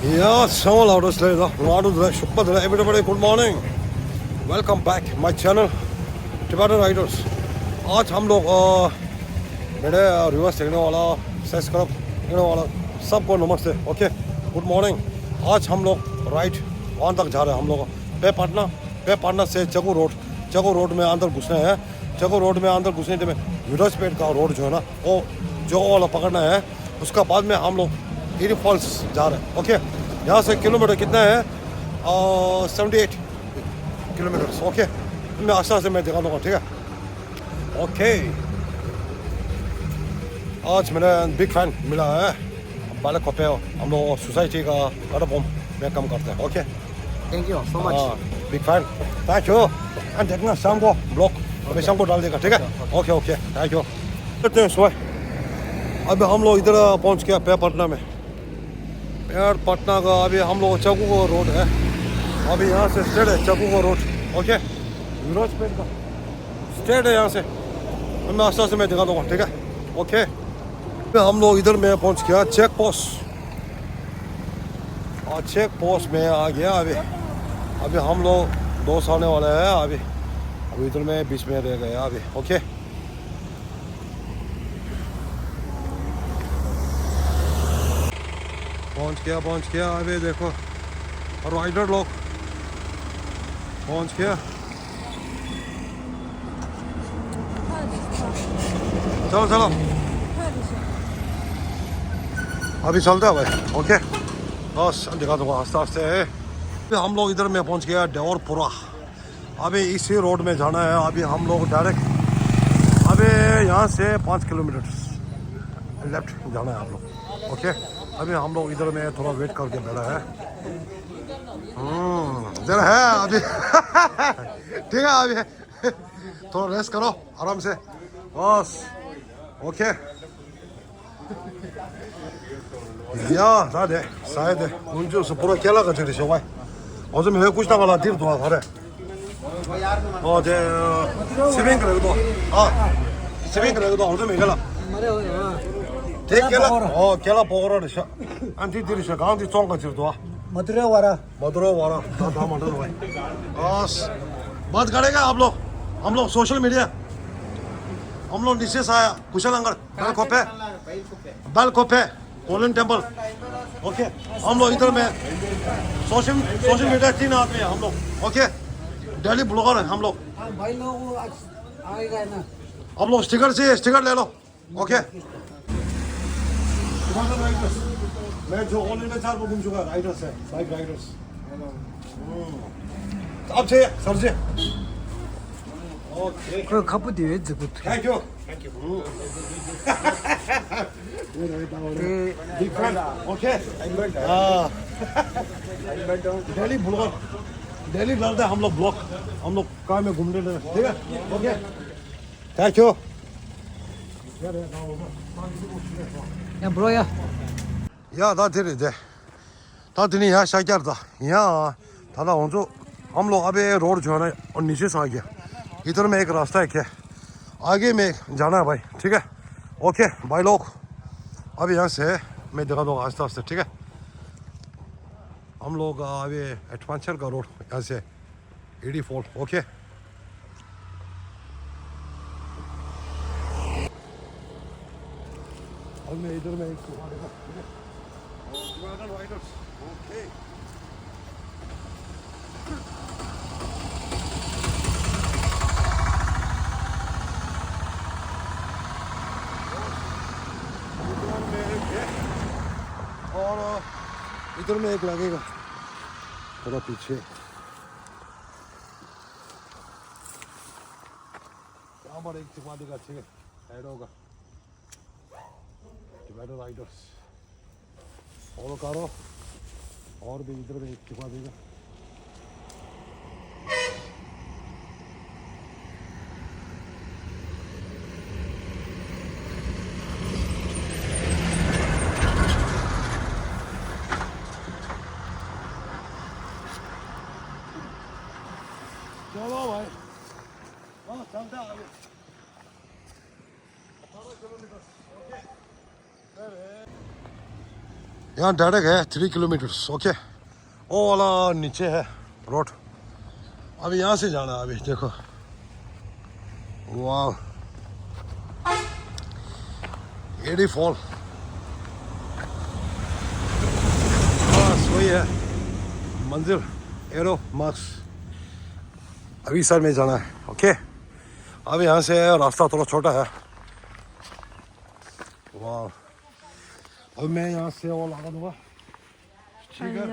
Yeah, so loud is later. Everybody, good morning. Welcome back my channel, Tibetan Riders. आज हम लोग मेरे reverse देखने वाला सेस क्लब देखने वाला सबको नमस्ते. Okay, good morning. आज हम लोग राइट वहाँ तक जा रहे हैं. हम लोग पे पाटना से चको रोड में अंदर घुसना है. चको रोड में अंदर घुसने में विरोजपेट का रोड जो है ना वो जो वाला पकड़ना है. उसका बाद में हम लोग हिरी फॉल्स जा रहे हैं. ओके, यहाँ से किलोमीटर कितना है? 78 किलोमीटर. ओके, मैं आस्ता से मैं दिखा दूँगा. ठीक है. ओके, आज मैंने बिग फैन मिला है बालक को पे. हम लोग सोसाइटी का अडबोम में काम करते हैं. Okay, Thank you so much. Big fan. Thank you. And देखना शाम को ब्लॉग अभी शाम को डाल देगा. ठीक है. Okay, thank you. करते हैं सुबह. अभी हम लोग इधर पहुंच गया पेड़ पटना का. अभी हम लोग चकू को रोड है. अभी यहाँ से स्ट्रेट है चकू को रोड. ओके, विरोजपेट का स्ट्रेट है यहाँ से. मैं आस्ता से मैं दिखा दूँगा. ठीक है. ओके, हम लोग इधर में पहुँच गया चेक पोस्ट. और चेक पोस्ट में आ गया. अभी हम लोग दोस्त आने वाले हैं. अभी इधर में बीच में रह गया अभी. ओके, पहुंच गया. अभी देखो राइडर लोग पहुंच गया. चलो अभी चलते हैं भाई. ओके, बस दिखा दूँगा आस्ते. हम लोग इधर में पहुंच गया देवरपुरा. अभी इसी रोड में जाना है. अभी हम लोग डायरेक्ट अभी यहाँ से 5 किलोमीटर लेफ्ट जाना है हम लोग. ओके, अभी हम लोग इधर में थोड़ा वेट करके बैठा है. जरा है अभी. ठीक है, अभी थोड़ा रेस्ट करो आराम से बस. ओके, या 다들 사야 돼. 운전수 보러 깨라가 저리 좋아. 어제 왜 कुछ 나가라 뒤로 돌아 가래. 어제 스윙 그래도 스윙 그래도 어제 메가라. 대깨라 깨라 보고라 셔. 안티 뒤로 가운데 쫑가 저도. मथुरा वाला 다 만들어 भाई. बस बात करेगा हम लोग सोशल मीडिया. हम लोग नीचे से आया कुशलनगर बैलकोपे गोल्डन टेम्पल. ओके, हम लोग इधर में सोशल मीडिया 3 आदमी है हम लोग. ओके, डेली ब्लॉगर है हम लोग. भाई लोग आएगा ना. आप लोग स्टिकर ले लो. ओके, मैं जो ऑल इंडिया 4 को घूम चुका राइडर्स है, बाइक राइडर्स. अब से सर से. Okay, 그 카푸디 왜 저거? Thank you. Big fan. Okay, daily blogger daily डालते हैं हम लोग ब्लॉग. हम लोग कार में घूमने लगे. ठीक है. Okay, thank you. 야 브로야. या दादी यहाँ शायद था यहाँ दादा जो हम लोग अभी रोड जो है ना और नीचे से आ गया. इधर में एक रास्ता है क्या आगे में जाना है भाई. ठीक है. ओके भाई लोग, अभी यहाँ से मैं दिखा दूँगा आस्ते. ठीक है. हम लोग अभी एडवेंचर का रोड यहाँ से एडी फॉल. ओके, और मैं इधर में एक राइडर्स. ओके, और इधर में एक लगेगा थोड़ा पीछे. यहाँ पर एक टिपा देगा. ठीक है, साइड होगा टिबेटन राइडर्स. फॉलो करो. और भी इधर में एक टिपा देगा. चलो भाई, चलते हैं आगे. 18 किलोमीटर. ओके, यहाँ डायरेक्ट है 3 किलोमीटर्स ओके। वो वाला नीचे है रोड, अभी यहाँ से जाना है। अभी देखो वाह एडी फॉल, बस वही है मंजिल एरो मार्क्स। अभी सर में जाना है ओके। अब यहाँ से रास्ता थोड़ा छोटा है। वाह अब मैं यहाँ से वो लगा दूंगा स्टिकर,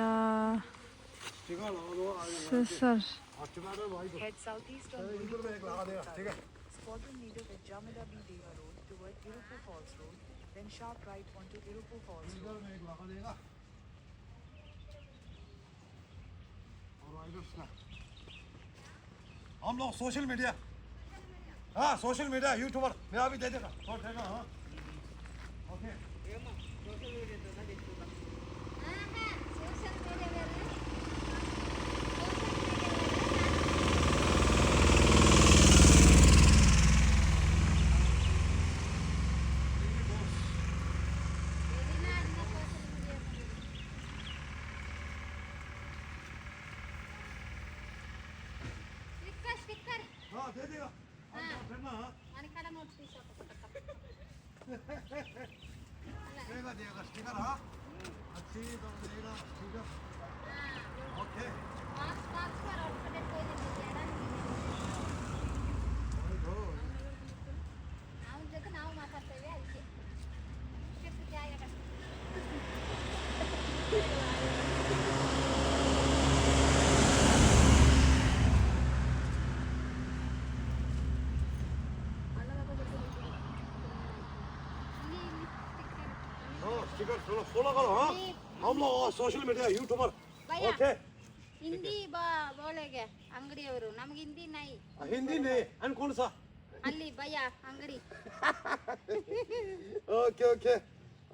स्टिकर लगा दूंगा सर Head southeast on इधर में एक लगा देगा ठीक है। Squadron leader at Jamila B. Deva Road toward Irupu Falls Road, then sharp right onto Irupu Falls Road. इधर में एक लगा देगा और राइडर्स का हम लोग सोशल मीडिया, हाँ सोशल मीडिया यूट्यूबर मेरा भी दे देगा और देगा हाँ ओके। हाँ दे देगा देगा देगा स्टिकर हाँ अच्छी तो देगा स्टिकर ओके। स्टिकर फॉलो करो हाँ हम लोग social media YouTuber okay. Hindi ಬೋಳೆಗೆ ಅಂಗಡಿಯವರು ನಮಗೆ ಹಿಂದಿ ನೈ हिंदी नहीं एंड कौन सा ಅಲ್ಲಿ ಭಯ ಅಂಗಡಿ ओके ओके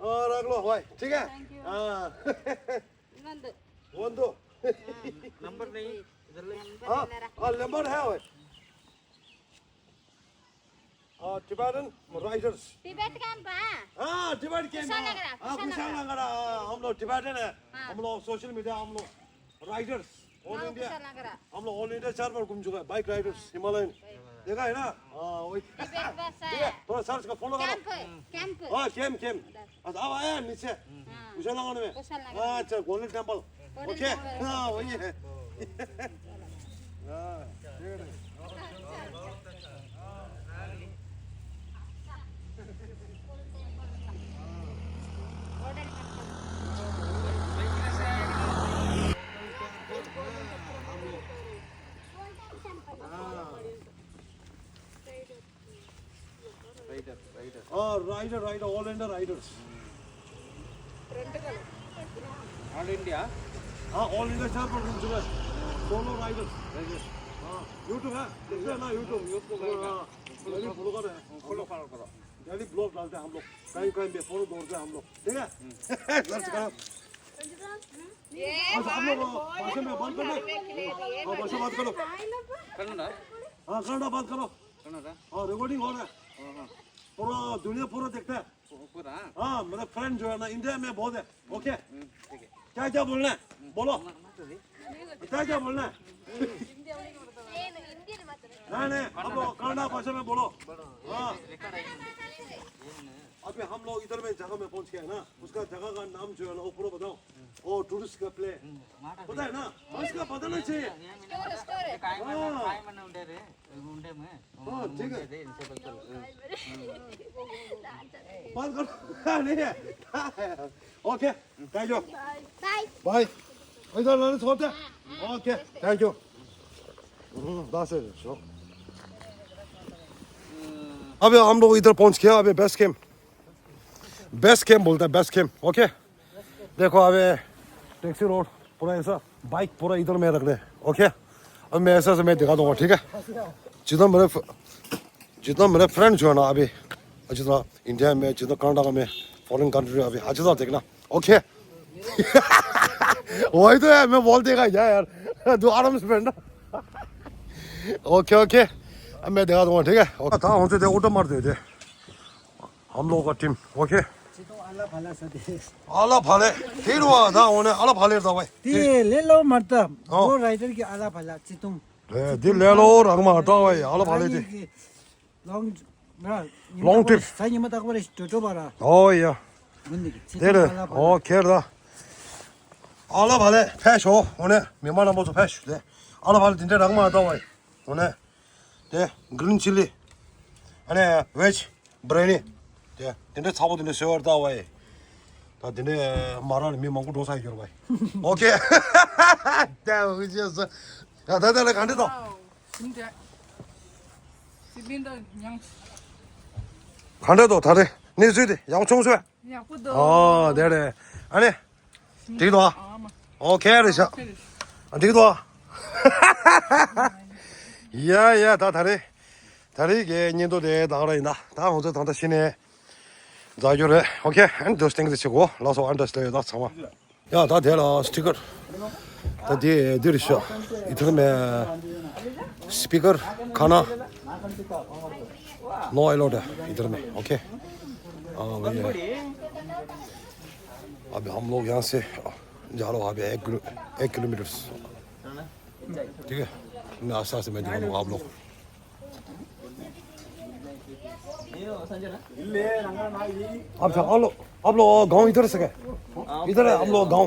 और अगलो भाई ठीक है हाँ ಇನ್ನೊಂದು ಒಂದು नंबर नहीं हाँ नंबर है भाई टिबेटन राइडर्स ಟಿಬೆಟ್ ಕ್ಯಾಂಪ್ हाँ टिबेट के कुशालनगर, हाँ कुशालनगर हम लोग टिबेटन है हम लोग सोशल मीडिया हम लोग राइडर्स ऑल ನಾವು इंडिया ಕುಶಾಲನಗರ हम लोग ऑल इंडिया 4 बार घूम चुका है बाइक राइडर्स हिमालयन देखा है ना हाँ वही ಟಿಬೆಟ್ ಬಸ್ ठीक है थोड़ा सर्च का फॉलो करो ಕ್ಯಾಂಪ್ हाँ कैम अब आया नीचे कुशालनगर में कुशालनगर हाँ अच्छा golden temple Golden okay Temple. हाँ वही है हाँ ठीक है rider all India riders all India हाँ ऑल इंडिया 4 बार घूम चुका है सोलो राइडर्स हाँ यूट्यूब है देखते हैं ना यूट्यूब हाँ डेली फॉलो कर रहे हैं फॉलो करो डेली ब्लॉग डालते हैं हम लोग कहीं कहीं भी फॉलो दौड़ते हैं हम लोग ठीक है सर्च करो अच्छा आप लोग भाषा में बात करना हाँ भाषा बात करो कन्नड़ हाँ कन्नड़ा बात करो कन्नड़ हाँ रिकॉर्डिंग हो रहा है पूरा दुनिया पूरा देखता है पूरा हाँ मेरा फ्रेंड जो है ना इंडिया में बहुत है ओके ठीक है क्या क्या बोलना है बोलो क्या क्या बोलना है ಏನು ಹಿಂದಿ ಮಾತಾಡ್ತಾರೆ नहीं हम लोग कन्नड़ा भाषा में बोलो हाँ अभी हम लोग इधर में जगह में पहुंच गए हैं ना उसका जगह का नाम जो है ना वो पूरा बताओ वो टूरिस्ट का प्ले पता है ना उसका बताना चाहिए हाँ ठीक है बात करो नहीं है okay thank you bye bye इधर लाने से होते ओके थैंक यू बस है चलो अबे हम लोग इधर पहुंच गया अबे बेस्ट कैंप बोलता है बेस्ट कैंप ओके। देखो अबे टैक्सी रोड पूरा ऐसा बाइक पूरा इधर में रख दे ओके। अब मैं ऐसा से मैं दिखा दूंगा ठीक है। जितना मेरे फ्रेंड जो है ना अभी जितना इंडिया में जितना कनाडा में फॉरेन कंट्री अभी अच्छा देखना ओके। वही तो है मैं बोल देगा यार तू आराम से बैठना ओके ओके। अब मैं दिखा दूंगा ठीक है। था होते थे ऑटो मार देते हम लोगों का टीम ओके 알라 발라서디. 알라 발레 데르와 나 오늘 알라 발레다 와이 디 레로 마르타. 어. 로 라이더 की आला भाला चितुम. 네 딜레로 랑마 다 와이 알라 발레지 long 나 Long trip. 사니 마다 거래 조조 봐라. 어이야 뭔데? 데르 어 케르다 알라 발레 패쇼 오늘 몇만 원 보소 패쇼 네 알라 발레 진짜 랑마 다 와이 오늘 네 그린 칠리 아니 웨지 브레니 네 근데 사고 되는 세월다 와이 다 되네 말하는 미 먹고 도사이 줘 와이 오케이 다 의지였어 야 다들 간대도 진짜 집인도 그냥 간대도 다들 네 수디 양청소야 그냥 뿌듯. 어 네네 아니 되기도 와 아마 오케이 그래서 안 되기도 와 야야 다 다리 이게 년도 돼 나가라 인다 다 먼저 단다 신에 자주래 오케이 안 더스팅 치고 라서 안더스트 다 참아 야다 되라 스티커 다 뒤에 들으셔 이틀에 스피커 가나 no allowed है इधर में ओके हाँ वही है अभी हम लोग यहाँ से जा रहे हो अभी 1 किलोमीटर ठीक है मैं आस्ते आस्ते मैं दिखाऊंगा आप लोग आप लोग गांव इधर से गए इधर है हम लोग गांव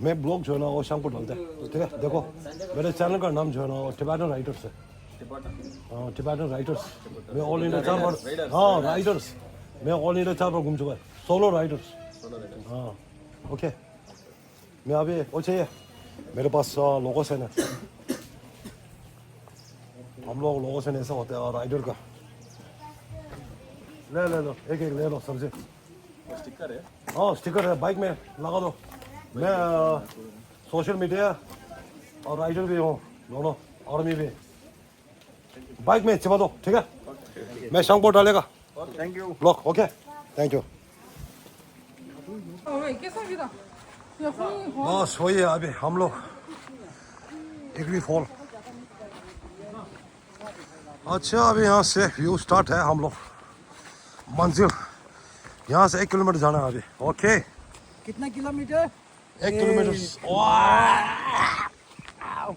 मैं ब्लॉग जो है ना वो शाम को डालते हैं ठीक है देखो मेरे चैनल का नाम जो है ना वो टिबेटन राइटर्स है हाँ टिबेटन राइटर्स मैं ऑल इंडिया 4 बार हाँ राइटर्स मैं ऑल इंडिया 4 बार घूम चुका है सोलो राइटर्स हाँ ओके मैं अभी वो चाहिए मेरे पास लोगोसेन है हम लोग लोगोसेन ऐसा होता है राइडर का ले लो एक ले लो सबसे स्टिकर है हाँ स्टिकर है बाइक में लगा दो मैं सोशल मीडिया और राइडर भी हूँ दोनों आर्मी भी बाइक में चिपा दो ठीक है मैं शाम को डालेगा thank you block okay thank you 왜 이렇게 사기다. 야, 홍이 बस वही है अभी हम लोग टिकरी फॉल अच्छा अभी यहाँ से व्यू स्टार्ट है हम लोग मंजिल यहाँ से 1 किलोमीटर जाना है अभी ओके कितना किलोमीटर? 1 किलोमीटर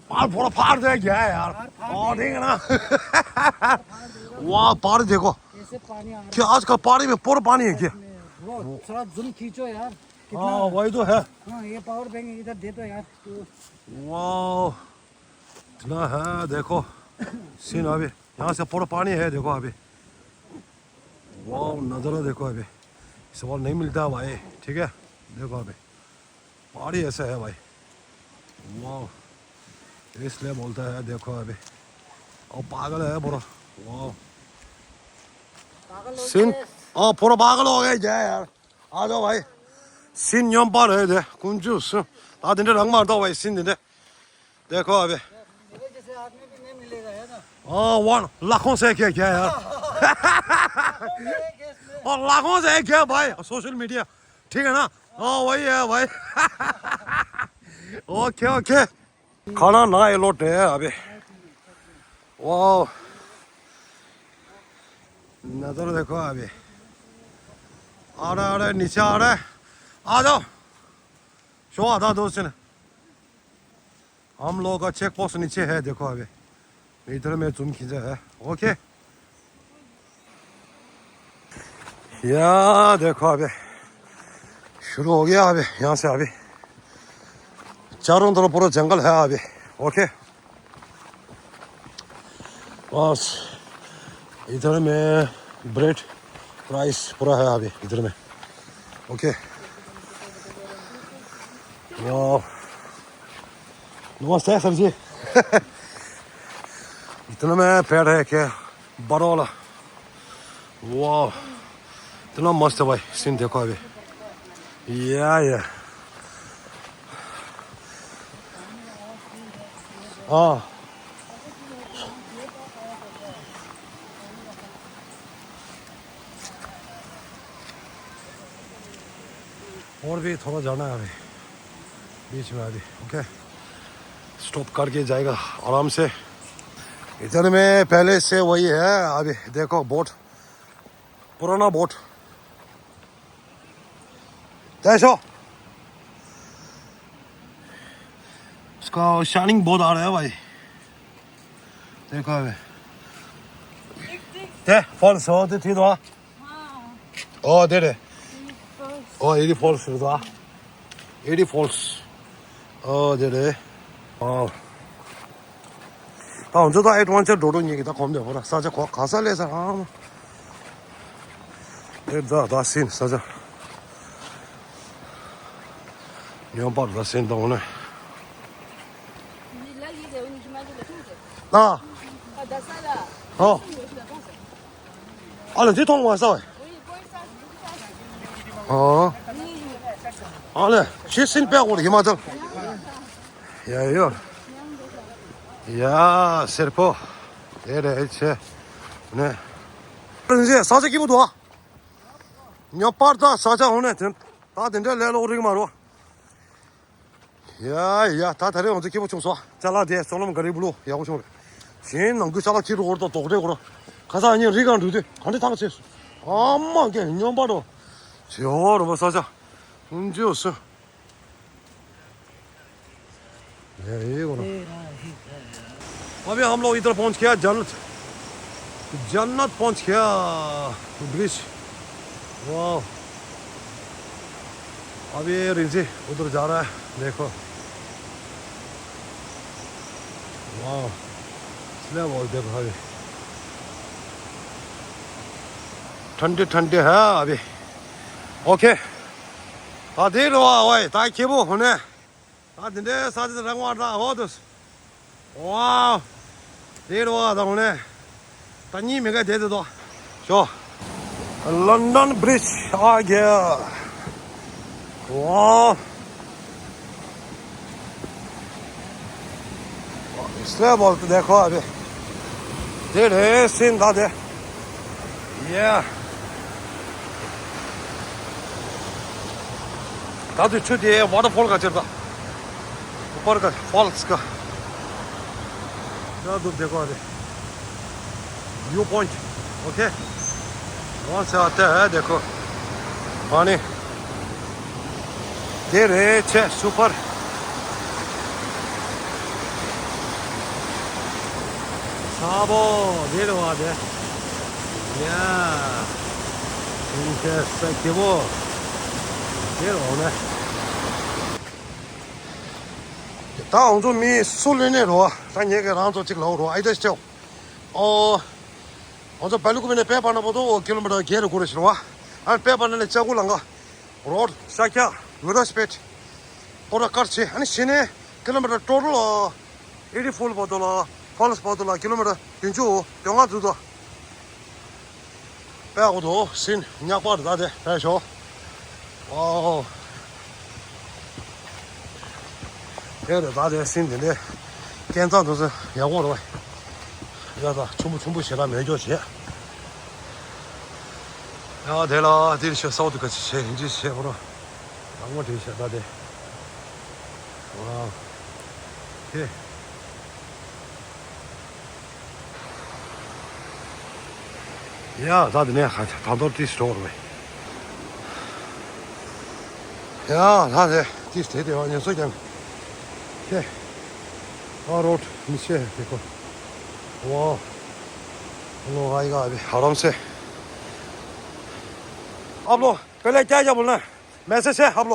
पहाड़ पूरा पहाड़ देख गया है यार और ठीक है ना वाह पहाड़ देखो ऐसे पानी आ क्या आजकल पहाड़ी में पूरा पानी है क्या वो थोड़ा जूम खींचो यार. हाँ वही तो है हाँ ये पावर बैंक इधर दे दो यार. वाह इतना है देखो सीन अभी यहाँ से पूरा पानी है देखो अभी वाह नज़ारा देखो अभी सवाल नहीं मिलता भाई ठीक है देखो अभी पहाड़ी ऐसा है भाई वाह इसलिए बोलता है देखो अभी और पागल है पूरा वाह सीन पूरा पागल हो गए जय यार आ जाओ भाई सीन यम पर है दे कुंजूस आ दिन रंग मारता भाई सीन दिन देखो अभी मेरे जैसे आदमी भी नहीं मिलेगा है ना. वन लाखों से क्या क्या यार और लाखों से क्या भाई सोशल मीडिया ठीक है ना हाँ वही है भाई ओके ओके खाना ना एलोट है अभी वाह नजर देखो अभी आ रहा नीचे आ रहा है आ जाओ शो आता दोस्त ने हम लोग का चेक पोस्ट नीचे है देखो अभी इधर में जूम खींचा है ओके या देखो अभी शुरू हो गया अभी यहाँ से अभी चारों तरफ पूरा जंगल है अभी ओके बस इधर में ब्रेड प्राइस पूरा है अभी इधर में ओके नमस्ते सर जी इतना में पेड़ है क्या बड़ा वाला वाह इतना मस्त है भाई सीन देखो अभी या हाँ और भी थोड़ा जाना है अभी बीच में अभी ओके स्टॉप करके जाएगा आराम से इधर में पहले से वही है अभी देखो बोट पुराना बोट देखो इसका शाइनिंग बहुत आ रहा है भाई देखो अभी 네 फॉल्स हो तो ठीक हुआ 네네 एडी फॉल्स हुआ एडी फॉल्स 네네 나 언제 다 애들한테 도론 얘기다 검대 보라 사자 가살래서 다 신 사자 연바로 다 신다 오늘 나 알레 통화 왔어 알레 시신 빼고 우리 이마들 야요 야 세르포 에레 체 네 이제 사자 기부도 와 녀빠다 사자 오네 다 된다 레로 오르기 마로 야야 다 다리 언제 기부 좀 쏴 잘라대 솔로몬 거리블로 야고 좀 진能够下到记录我都走这个了가서 아니 리가 누데 간데 당했어 엄마 이게 년 봐도 저러 봐 사자 문제 없어 ये वो अभी हम लोग इधर पहुंच गया जन्नत पहुंच गया ब्रिज वाह अभी रिंजी उधर जा रहा है देखो वाह इसलिए बोल देखो अभी ठंडे ठंडे है अभी ओके देख लो भाई ताकि केबो होने 근데 사진을 와라 어디서 와 내려와다 오네 단니 메가 되도 저 런던 브리지 आ गया वाह इसलिए बोलते देखो अभी तेरे सीन दादे ये दादू छुट्टी वाटरफॉल का चलता ऊपर का फॉल्स का देखो अभी व्यू पॉइंट ओके वहाँ से आते हैं देखो पानी दे रहे छे सुपर साबो दे रहा है या इनके सकेबो दे रहा है 다음 좀 미 술래네로 단 얘기랑 좀 찍으려고 아이들죠 어저 발루구면에 빼바나 보도 킬로미터 개를 고르시러 안 빼바나네 짜고랑가 로드 사캬 루다스페트 오라카르치 아니 시내 킬로미터 토탈 84 보도라 폴스 보도라 킬로미터 윤주 영화도도 빼고도 신 냐과도 다데 해서 와우 그래 다들 신인데 괜찮도是养活了要的全部写了没就写야 되라 딜셔 사우드 같이 이제写보러 아무 되셔 다들 와 예. 야 다들 내 다들 디스토어 야 다들 디스토어 되어 있는 소장 예. रोड नीचे देखो वाह हम लोग आएगा अभी आराम से आप लोग पहले क्या बोलना है मैसेज है आप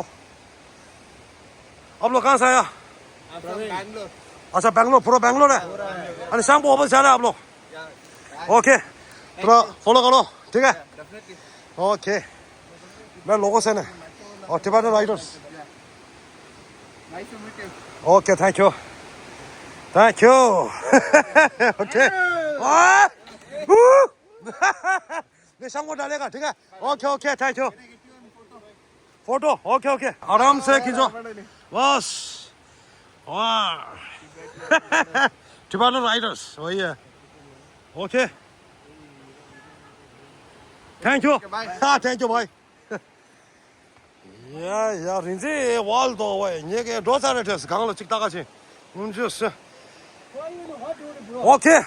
लोग कहाँ से आया बैंगलोर अच्छा बैंगलोर पूरा बैंगलोर है अरे शाम को वापस जाना है आप लोग ओके थोड़ा फॉलो करो ठीक है ओके मैं लोगों से ना और Tibetan riders nice to meet you okay thank you okay मैं शाम को डालेगा ठीक है okay thank you photo okay आराम से खींचो बस वाह टिबेटन राइडर्स वही है ओके थैंक यू हाँ थैंक यू भाई 야 린지 월도 왜 이게 로사를 됐어 강로 찍다가지 문제였어 오케이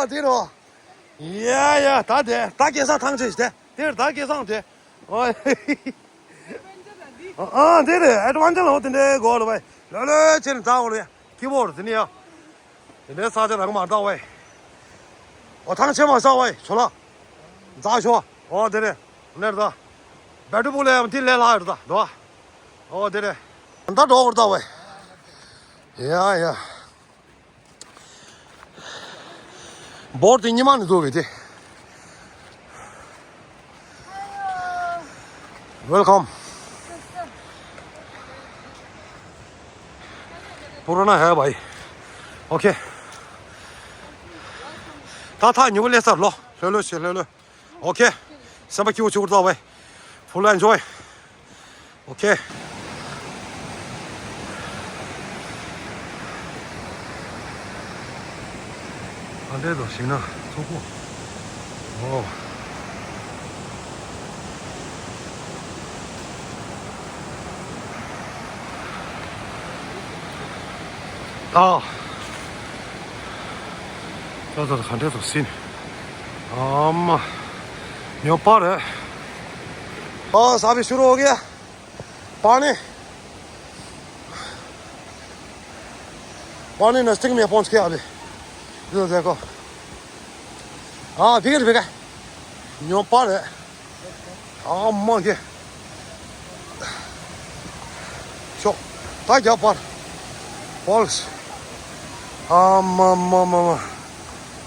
뒤로 야야 다 계산 당첨이 돼 다 계산 돼 दे दे एडवांस होते हैं गोल भाई ले ले चल जाओ ले कीबोर्ड नहीं है इन्हें साथ रंग मारता हुआ我趟前往上位出了咋说哦对对那的摆着不来我进来拉着的对吧哦对对打着我到位呀呀board你妈的座位的 welcome पुराना है भाई okay 다你们来上了来了去来了 OK 什么给我到位 full enjoy OK 按这都行了出货哦啊这看这都行啊嘛你要把这हाँ साहब शुरू हो गया पानी पानी नजदीक में पहुंच गया अभी इधर देखो हाँ बिगड़ बिगड़ न्यू पार है हाँ माँ के चो ताकि क्या पार फॉल्स हाँ माँ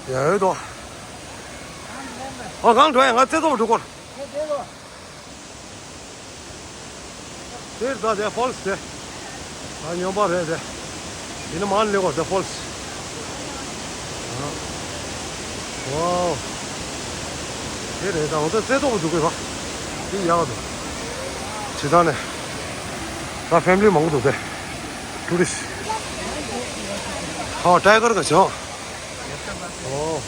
ये तो हाँ刚转我这都不过了这大家 falls 的啊牛巴的你那蛮溜的 falls 哇这我这都不足够吧一样的其他的那 family 忙都在都得好摘个这个行哦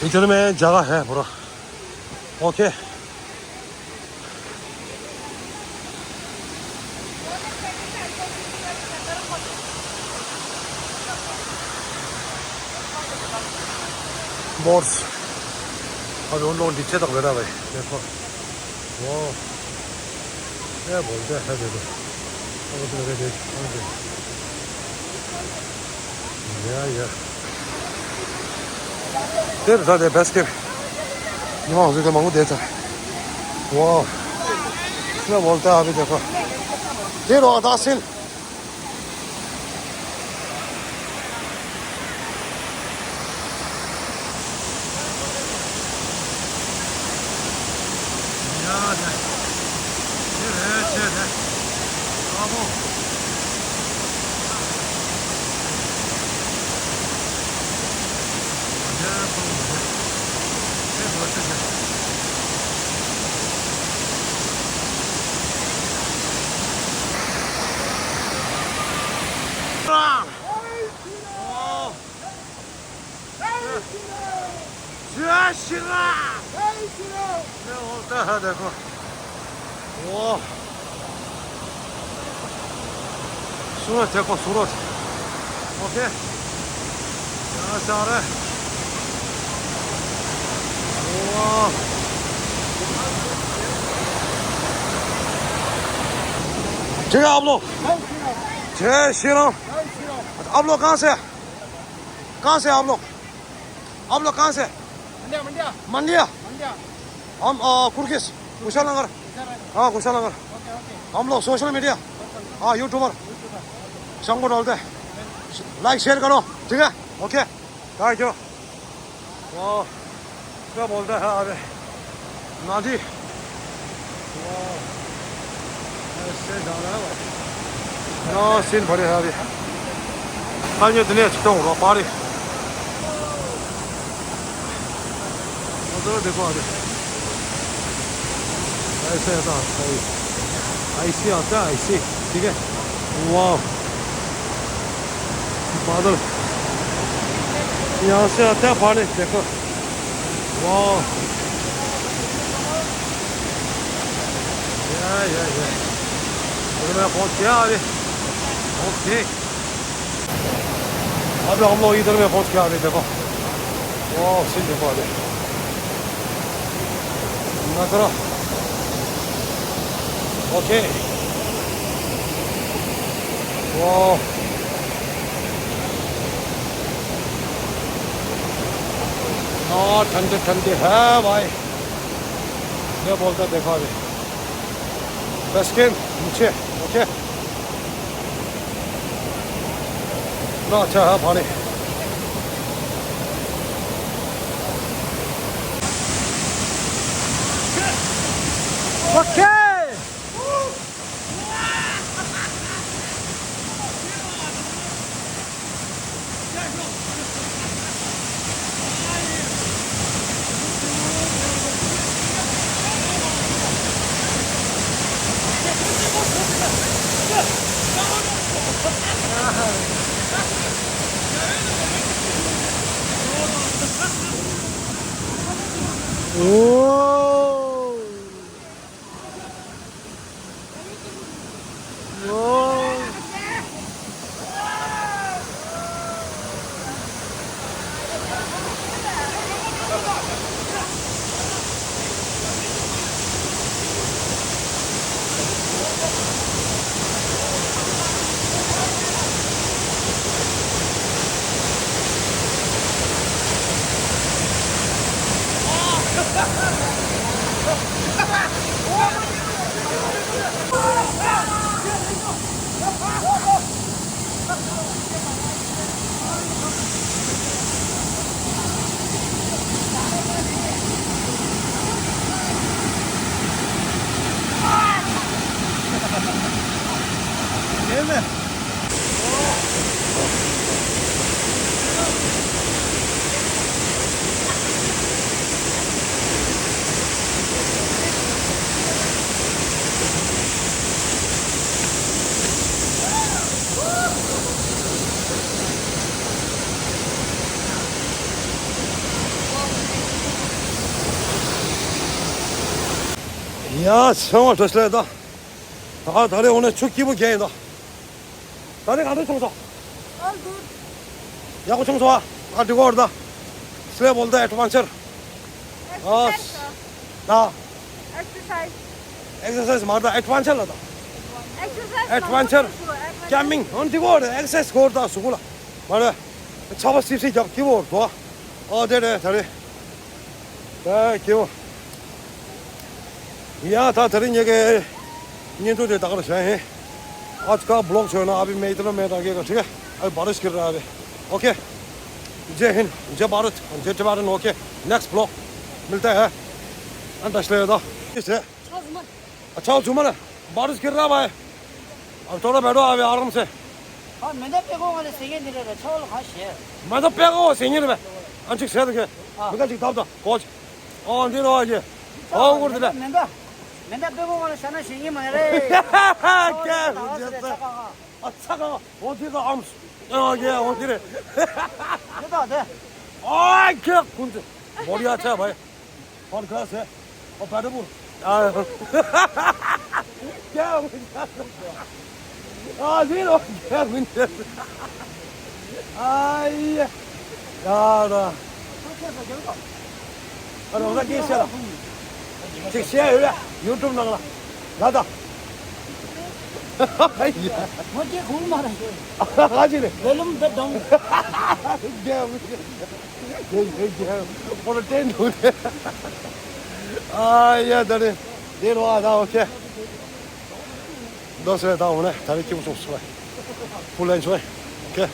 इधर में जगह है पूरा ओके बोर्ड्स अभी उन लोगों नीचे तक बैठा भाई देखो वो क्या बोलते हैं देखो या这是的 basket 你看这个芒果碟子哇这我带这个这多大心呀的这阿布绝行啊！这我带还得过，哇！输了结果输了 ，OK， 下来，哇！这个阿布罗，这行了，阿布罗刚才阿布罗，阿布罗刚才。मंडिया हम कुर्किस कुशालनगर हाँ कुशालनगर हम लोग सोशल मीडिया हाँ यूट्यूबर सबको डालते हैं लाइक शेयर करो ठीक है ओके थैंक यू वाह क्या बोलते हैं अरे नादी वाह ऐसे डाला है ना सीन भरे है अभी आज ये दुनिया चिट्टा हुआ पारी देखो आगे ऐसे ऐसा ऐसे आता है ऐसे ठीक है वाह बादल यहाँ से आता है पानी देखो वाह या मैं पहुँच गया अभी ओके अभी हम लोग इधर में पहुँच गया अभी देखो 와, 진짜 좋아하네. 나더라. 오케이. 와. ठंडे ठंडे है भाई। मैं बोलता देखो अभी बस के नीचे ओके ना अच्छा है पानी ओके 야, 정말 됐습니다. 다리 오늘 축 기분 개이다. 다리 가득 청소. 야구 청소 와. 가지고 오르다. 슬랩 올다 애트만처. 나 Exercise. 엑서사이즈 말다 애트만처라다. Exercise. 애트만처. 캠핑 언디고 오르 엑서사이즈 거르다 수고라. 말해. 잡아 씹시 잡 기분 오르다. 네네 다리. 네 기분. या था तेरे ये के ये तो देता कर रहे हैं आज का ब्लॉग जो है ना अभी मैं इतना मैं आगे का ठीक है अभी बारिश गिर रहा है अभी ओके जय हिंद जय भारत जय जवान ओके नेक्स्ट ब्लॉग मिलता है अंडरस्टैंड था किसे अच्छा जुम्मन बारिश गिर रहा है भाई अब थोड़ा बैठो अभी आराम से 아, 맨날 빼고 가는 생일이래. 처음 가시. मैं तो 빼고 생일 में 안식 세야 돼 내가 지금 답다 고지 니는 와야지 그러더라 맨날 빼고 가는 사는 생일만 해래. 차가 어디가 암수 예 어디래 그래도 돼. 그 군대 머리 아차 봐요 바로 가세 바르부 니는 군대 아이 야라我给写了这写有点有中等了来的哎呀 뭐지 그걸 말해. 하지네 벨룸 벨동. 오늘 땐 아야 다리 내려와 나 오케이 너서 나 오늘 다리 기분 좀 좋아 풀 엔조이 오케이